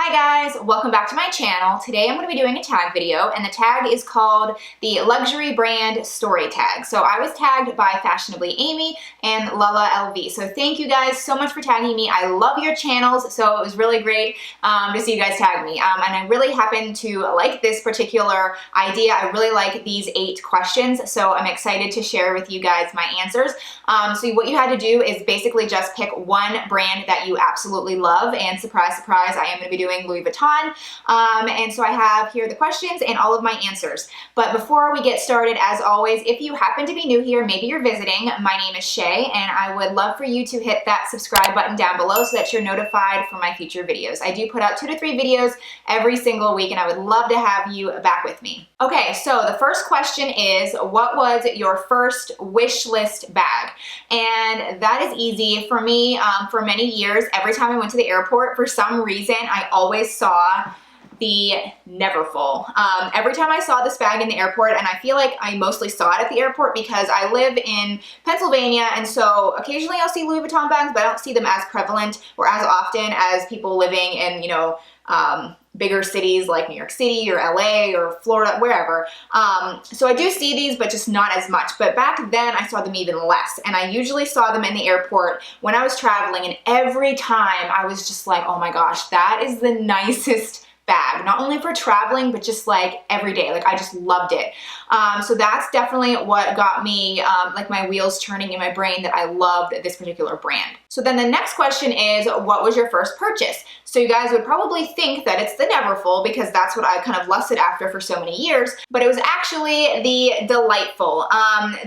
Hi guys, welcome back to my channel. Today I'm going to be doing a tag video, and the tag is called the luxury brand story tag. So I was tagged by FashionablyAMY and LalaLV. So thank you guys so much for tagging me. I love your channels, so it was really great to see you guys tag me. And I really happen to like this particular idea. I really like these 8 questions, so I'm excited to share with you guys my answers. So what you had to do is basically just pick one brand that you absolutely love, and surprise, surprise, I am going to be doing Louis Vuitton. And so I have here the questions and all of my answers. But before we get started, as always, if you happen to be new here, maybe you're visiting, my name is Shay, and I would love for you to hit that subscribe button down below so that you're notified for my future videos. I do put out 2 to 3 videos every single week, and I would love to have you back with me. Okay, so the first question is, what was your first wish list bag? And that is easy for me. For many years, every time I went to the airport, for some reason, I always saw the Neverfull. Every time I saw this bag in the airport, and I feel like I mostly saw it at the airport because I live in Pennsylvania, and so occasionally I'll see Louis Vuitton bags, but I don't see them as prevalent or as often as people living in, bigger cities like New York City or LA or Florida, wherever. So I do see these, but just not as much. But back then I saw them even less. And I usually saw them in the airport when I was traveling, and every time I was just like, oh my gosh, that is the nicest bag, not only for traveling, but just like every day. Like I just loved it. So that's definitely what got me like my wheels turning in my brain that I loved this particular brand. So then the next question is, what was your first purchase? So you guys would probably think that it's the Neverfull because that's what I kind of lusted after for so many years, but it was actually the Delightful.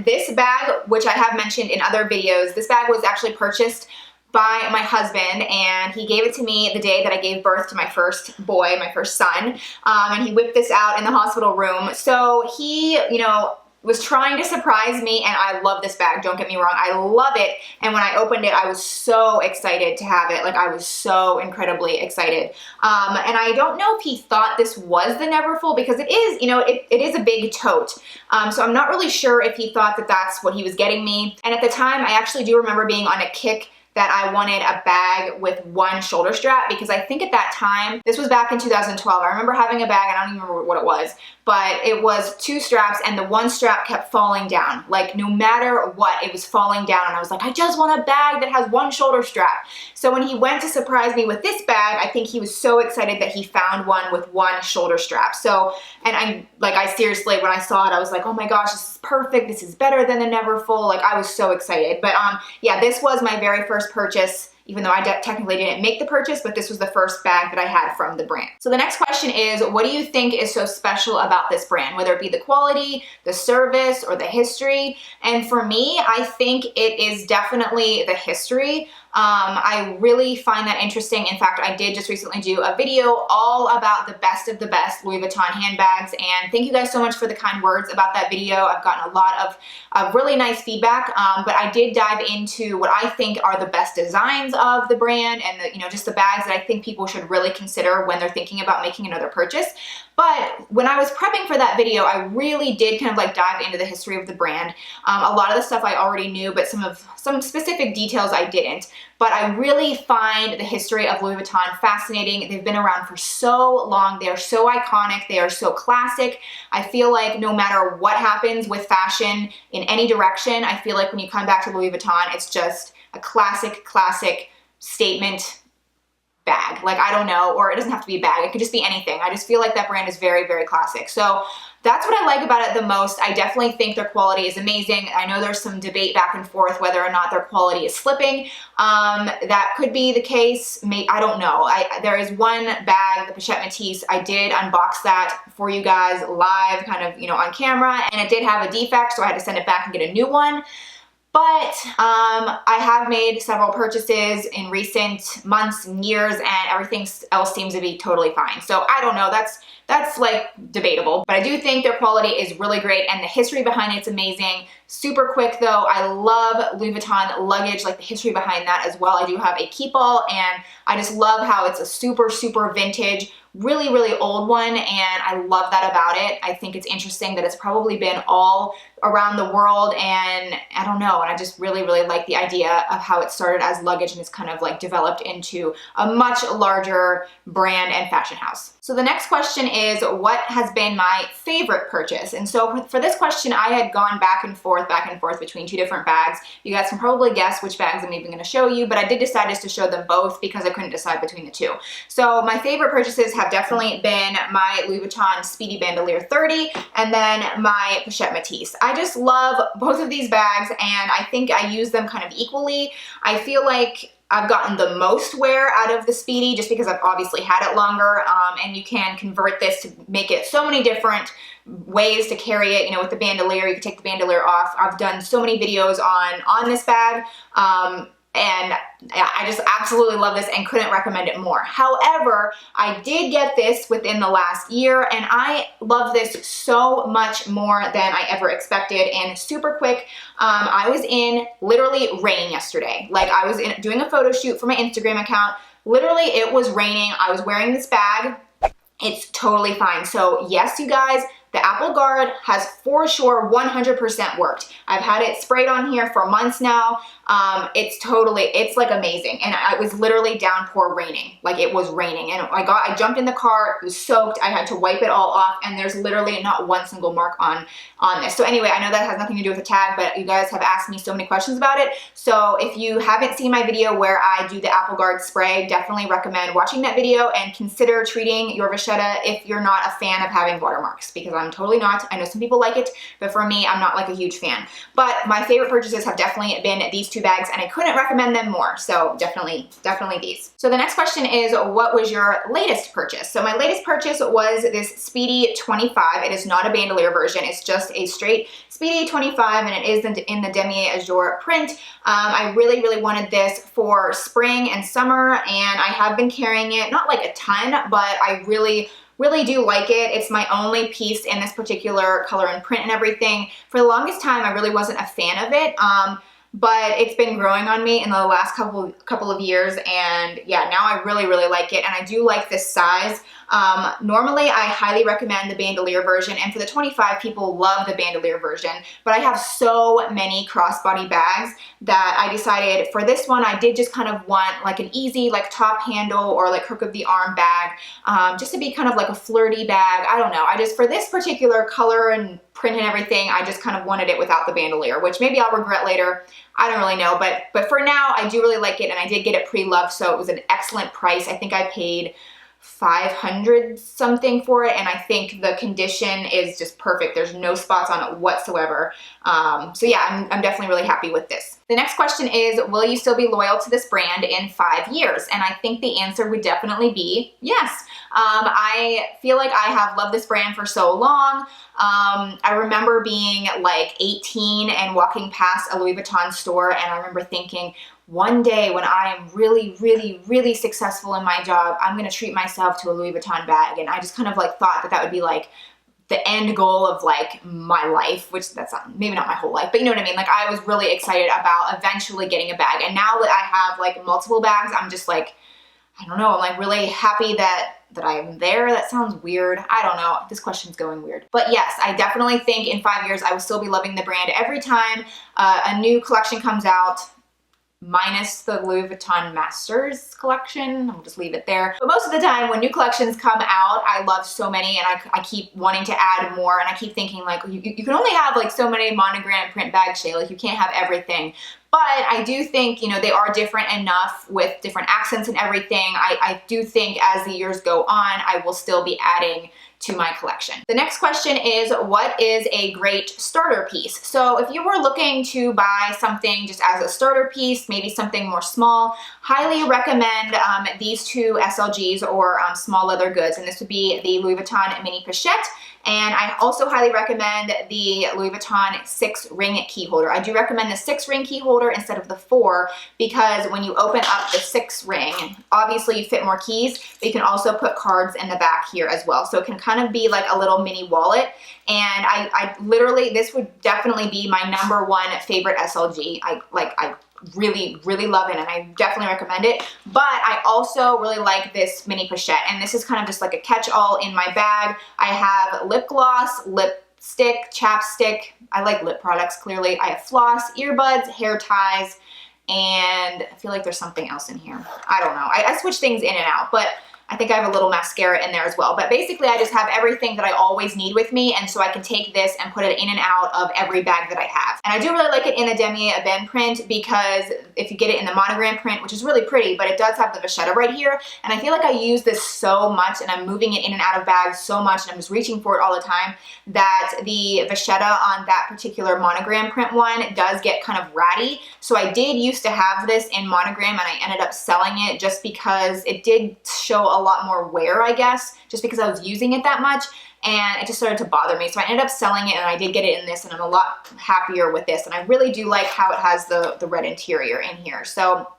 This bag, which I have mentioned in other videos, this bag was actually purchased by my husband, and he gave it to me the day that I gave birth to my first boy, my first son, and he whipped this out in the hospital room. So he, was trying to surprise me, and I love this bag, don't get me wrong, I love it, and when I opened it, I was so excited to have it, like I was so incredibly excited, and I don't know if he thought this was the Neverfull, because it is, it is a big tote, so I'm not really sure if he thought that that's what he was getting me, and at the time, I actually do remember being on a kick that I wanted a bag with one shoulder strap, because I think at that time, this was back in 2012, I remember having a bag, and I don't even remember what it was, but it was 2 straps, and the one strap kept falling down. Like no matter what, it was falling down, and I was like, I just want a bag that has one shoulder strap. So when he went to surprise me with this bag, I think he was so excited that he found one with one shoulder strap. So, and I seriously, when I saw it, I was like, oh my gosh, this is perfect, this is better than the Neverfull. Like I was so excited. But yeah, this was my very first purchase, even though I technically didn't make the purchase, but this was the first bag that I had from the brand. So the next question is, what do you think is so special about this brand? Whether it be the quality, the service, or the history. And for me, I think it is definitely the history. I really find that interesting. In fact, I did just recently do a video all about the best of the best Louis Vuitton handbags, and thank you guys so much for the kind words about that video. I've gotten a lot of really nice feedback, but I did dive into what I think are the best designs of the brand, and just the bags that I think people should really consider when they're thinking about making another purchase. But when I was prepping for that video, I really did kind of like dive into the history of the brand. A lot of the stuff I already knew, but some specific details I didn't. But I really find the history of Louis Vuitton fascinating. They've been around for so long. They are so iconic. They are so classic. I feel like no matter what happens with fashion in any direction, I feel like when you come back to Louis Vuitton, it's just a classic statement bag. Like, I don't know, or it doesn't have to be a bag. It could just be anything. I just feel like that brand is very, very classic. So that's what I like about it the most. I definitely think their quality is amazing. I know there's some debate back and forth whether or not their quality is slipping. That could be the case. I don't know. There is one bag, the Pochette Métis. I did unbox that for you guys live, kind of, on camera, and it did have a defect, so I had to send it back and get a new one. But I have made several purchases in recent months and years, and everything else seems to be totally fine. So I don't know, that's like debatable. But I do think their quality is really great, and the history behind it's amazing. Super quick though. I love Louis Vuitton luggage, like the history behind that as well. I do have a keep-all, and I just love how it's a super, super vintage, really, really old one, and I love that about it. I think it's interesting that it's probably been all around the world, and I don't know, and I just really, really like the idea of how it started as luggage and it's kind of like developed into a much larger brand and fashion house. So the next question is, what has been my favorite purchase? And so for this question, I had gone back and forth between two different bags. You guys can probably guess which bags I'm even going to show you, but I did decide just to show them both because I couldn't decide between the two. So my favorite purchases have definitely been my Louis Vuitton Speedy Bandolier 30 and then my Pochette Matisse. I just love both of these bags, and I think I use them kind of equally. I feel like I've gotten the most wear out of the Speedy just because I've obviously had it longer, and you can convert this to make it so many different ways to carry it. You know, with the bandolier, you can take the bandolier off. I've done so many videos on this bag, and I just absolutely love this and couldn't recommend it more. However, I did get this within the last year, and I love this so much more than I ever expected. And super quick, I was in literally rain yesterday. Like, I was doing a photo shoot for my Instagram account. Literally, it was raining. I was wearing this bag. It's totally fine. So yes, you guys, the Apple Guard has for sure 100% worked. I've had it sprayed on here for months now. It's like amazing. And it was literally downpour raining. Like, it was raining. And I jumped in the car, it was soaked. I had to wipe it all off, and there's literally not one single mark on this. So anyway, I know that has nothing to do with the tag, but you guys have asked me so many questions about it. So if you haven't seen my video where I do the Apple Guard spray, definitely recommend watching that video and consider treating your vachetta if you're not a fan of having watermarks, because I'm totally not. I know some people like it, but for me, I'm not like a huge fan. But my favorite purchases have definitely been these two bags, and I couldn't recommend them more. So definitely these. So the next question is, what was your latest purchase? So my latest purchase was this Speedy 25. It is not a bandolier version. It's just a straight Speedy 25, and it is in the Demi Azure print. I really, really wanted this for spring and summer, and I have been carrying it, not like a ton, but I really do like it. It's my only piece in this particular color and print and everything. For the longest time, I really wasn't a fan of it, but it's been growing on me in the last couple of years, and yeah, now I really, really like it, and I do like this size. Normally, I highly recommend the bandolier version, and for the 25, people love the bandolier version, but I have so many crossbody bags that I decided for this one, I did just kind of want like an easy, like top handle or like crook of the arm bag, just to be kind of like a flirty bag. I don't know. For this particular color and print and everything, I just kind of wanted it without the bandolier, which maybe I'll regret later. I don't really know, but for now, I do really like it, and I did get it pre-loved, so it was an excellent price. I think I paid $500 something for it, and I think the condition is just perfect. There's no spots on it whatsoever. So yeah, I'm definitely really happy with this. The next question is, will you still be loyal to this brand in 5 years? And I think the answer would definitely be yes. I feel like I have loved this brand for so long. I remember being like 18 and walking past a Louis Vuitton store, and I remember thinking, one day when I am really, really, really successful in my job, I'm going to treat myself to a Louis Vuitton bag. And I just kind of like thought that would be like the end goal of like my life, which that's maybe not my whole life, but you know what I mean? Like, I was really excited about eventually getting a bag. And now that I have like multiple bags, I'm just like, I don't know, I'm like really happy that I'm there. That sounds weird. I don't know. This question's going weird. But yes, I definitely think in 5 years, I will still be loving the brand. Every time a new collection comes out, minus the Louis Vuitton Masters collection. I'll just leave it there. But most of the time when new collections come out, I love so many, and I keep wanting to add more, and I keep thinking like, you can only have like so many monogram print bags, Shea, like you can't have everything. But I do think, you know, they are different enough with different accents and everything. I do think as the years go on, I will still be adding to my collection. The next question is, what is a great starter piece? So if you were looking to buy something just as a starter piece, maybe something more small, highly recommend these two SLGs or small leather goods, and this would be the Louis Vuitton Mini Pochette, and I also highly recommend the Louis Vuitton 6-ring key holder. I do recommend the 6-ring key holder holder instead of the 4, because when you open up the 6 ring, obviously you fit more keys, but you can also put cards in the back here as well. So it can kind of be like a little mini wallet. And I literally, this would definitely be my #1 favorite SLG. I really, really love it, and I definitely recommend it. But I also really like this mini pochette, and this is kind of just like a catch-all in my bag. I have lip gloss, lipstick, chapstick. I like lip products, clearly. I have floss, earbuds, hair ties, and I feel like there's something else in here. I don't know. I switch things in and out, but I think I have a little mascara in there as well. But basically, I just have everything that I always need with me, and so I can take this and put it in and out of every bag that I have. And I do really like it in the demi-ebene print, because if you get it in the monogram print, which is really pretty, but it does have the vachetta right here, and I feel like I use this so much, and I'm moving it in and out of bags so much, and I'm just reaching for it all the time, that the vachetta on that particular monogram print one does get kind of ratty. So I did used to have this in monogram, and I ended up selling it just because it did show a lot more wear, I guess, just because I was using it that much, and it just started to bother me. So I ended up selling it, and I did get it in this, and I'm a lot happier with this, and I really do like how it has the red interior in here. So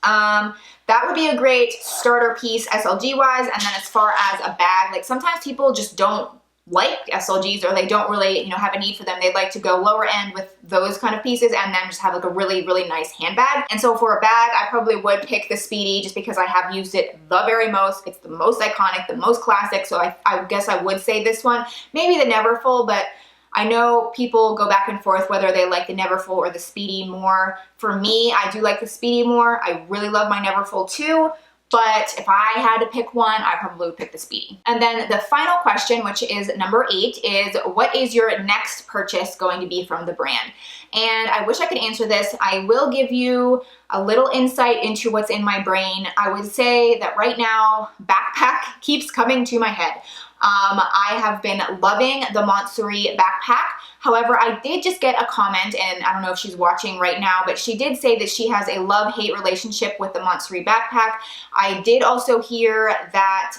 that would be a great starter piece SLG wise. And then as far as a bag, like sometimes people just don't like SLGs, or they don't really, you know, have a need for them. They'd like to go lower end with those kind of pieces and then just have like a really, really nice handbag. And so for a bag, I probably would pick the Speedy, just because I have used it the very most. It's the most iconic, the most classic. So I guess I would say this one. Maybe the Neverfull, but I know people go back and forth whether they like the Neverfull or the Speedy more. For me, I do like the Speedy more. I really love my Neverfull too. But if I had to pick one, I probably would pick the Speedy. And then the final question, which is number 8, is what is your next purchase going to be from the brand? And I wish I could answer this. I will give you a little insight into what's in my brain. I would say that right now, backpack keeps coming to my head. I have been loving the Montsouris backpack. However, I did just get a comment, and I don't know if she's watching right now, but she did say that she has a love-hate relationship with the Montsouris backpack. I did also hear that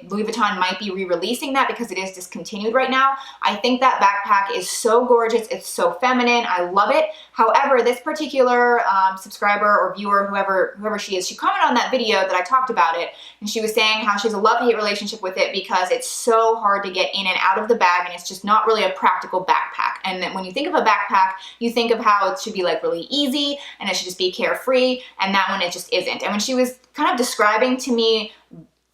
Louis Vuitton might be re-releasing that because it is discontinued right now. I think that backpack is so gorgeous. It's so feminine. I love it. However, this particular subscriber or viewer, whoever she is, she commented on that video that I talked about it, and she was saying how she has a love-hate relationship with it because it's so hard to get in and out of the bag, and it's just not really a practical backpack. And then when you think of a backpack, you think of how it should be like really easy and it should just be carefree, and that one it just isn't. And when she was kind of describing to me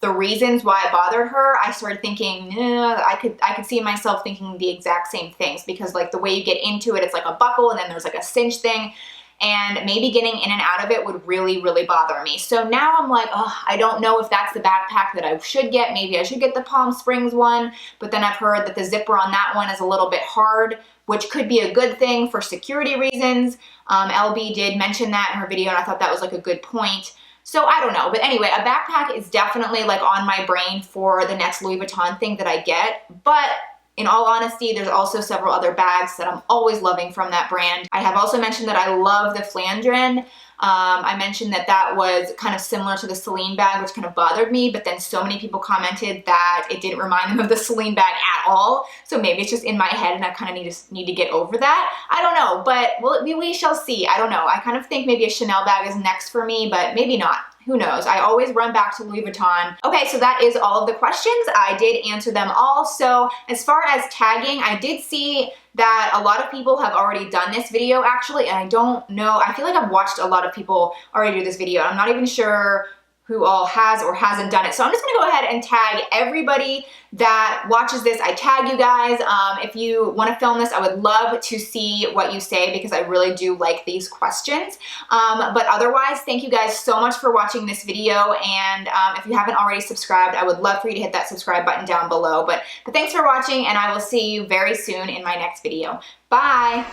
the reasons why it bothered her, I started thinking, I could see myself thinking the exact same things, because like the way you get into it, it's like a buckle and then there's like a cinch thing, and maybe getting in and out of it would really, really bother me. So now I'm like, oh, I don't know if that's the backpack that I should get. Maybe I should get the Palm Springs one, but then I've heard that the zipper on that one is a little bit hard, which could be a good thing for security reasons. LB did mention that in her video, and I thought that was like a good point. So I don't know, but anyway, a backpack is definitely like on my brain for the next Louis Vuitton thing that I get, but in all honesty, there's also several other bags that I'm always loving from that brand. I have also mentioned that I love the Flandrin. I mentioned that that was kind of similar to the Celine bag, which kind of bothered me, but then so many people commented that it didn't remind them of the Celine bag at all. So maybe it's just in my head and I kind of need to get over that. I don't know, but we shall see. I don't know. I kind of think maybe a Chanel bag is next for me, but maybe not. Who knows? I always run back to Louis Vuitton. Okay, so that is all of the questions. I did answer them all. So as far as tagging, I did see that a lot of people have already done this video actually, and I don't know, I feel like I've watched a lot of people already do this video. I'm not even sure who all has or hasn't done it. So I'm just gonna go ahead and tag everybody that watches this. I tag you guys. If you wanna film this, I would love to see what you say because I really do like these questions. But otherwise, thank you guys so much for watching this video. And if you haven't already subscribed, I would love for you to hit that subscribe button down below. But thanks for watching, and I will see you very soon in my next video. Bye.